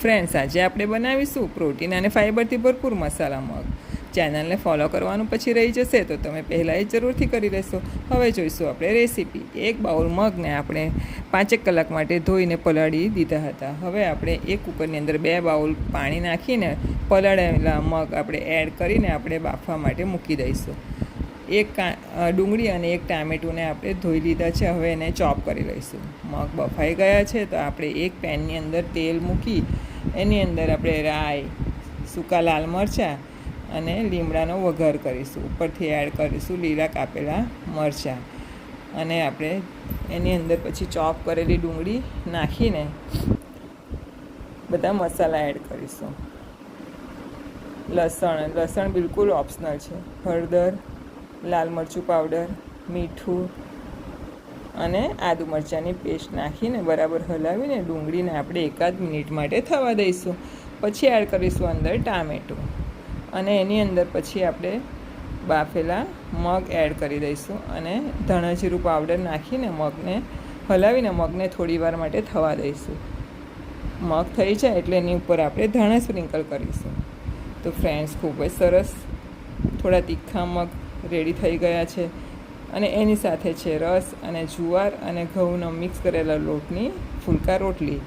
Friends, આજે આપણે બનાવીશું પ્રોટીન અને ફાઇબરથી ભરપૂર મસાલા મગ. ચેનલને ફોલો કરવાનું પછી રહી જશે તો તમે પહેલાં એ જરૂરથી કરી લેશો. હવે જોઈશું આપણે રેસીપી. 1 બાઉલ મગને આપણે 5 કલાક માટે ધોઈને પલાળી દીધા હતા. હવે આપણે એક કુકરની અંદર 2 બાઉલ પાણી નાખીને પલાળેલા મગ આપણે એડ કરીને આપણે બાફવા માટે મૂકી દઈશું. એક ડુંગળી અને એક ટામેટુંને આપણે ધોઈ લીધા છે. હવે એને ચોપ કરી લઈશું. મગ બફાઈ ગયા છે તો આપણે એક પેનની અંદર તેલ મૂકી એની અંદર આપણે રાઈ, સૂકા લાલ મરચાં અને લીમડાનો વઘાર કરીશું. ઉપરથી એડ કરીશું લીલા કાપેલા મરચાં અને આપણે એની અંદર પછી ચોપ કરેલી ડુંગળી નાખીને બધા મસાલા એડ કરીશું. લસણ બિલકુલ ઓપ્શનલ છે. હળદર, લાલ મરચું પાવડર, મીઠું અને આદુ મરચાંની પેસ્ટ નાખીને બરાબર હલાવીને ડુંગળીને આપણે 1 મિનિટ માટે થવા દઈશું. પછી એડ કરીશું અંદર ટામેટું અને એની અંદર પછી આપણે બાફેલા મગ એડ કરી દઈશું અને ધાણા જીરું પાવડર નાખીને મગને હલાવીને મગને થોડી વાર માટે થવા દઈશું. મગ થઈ જાય એટલે એની ઉપર આપણે ધાણા સ્પ્રિંકલ કરીશું. તો ફ્રેન્ડ્સ, ખૂબ જ સરસ થોડા તીખા મગ રેડી થઈ ગયા છે અને એની સાથે છે રસ અને જુવાર અને ઘઉંનો મિક્સ કરેલા લોટની ફુલકા રોટલી.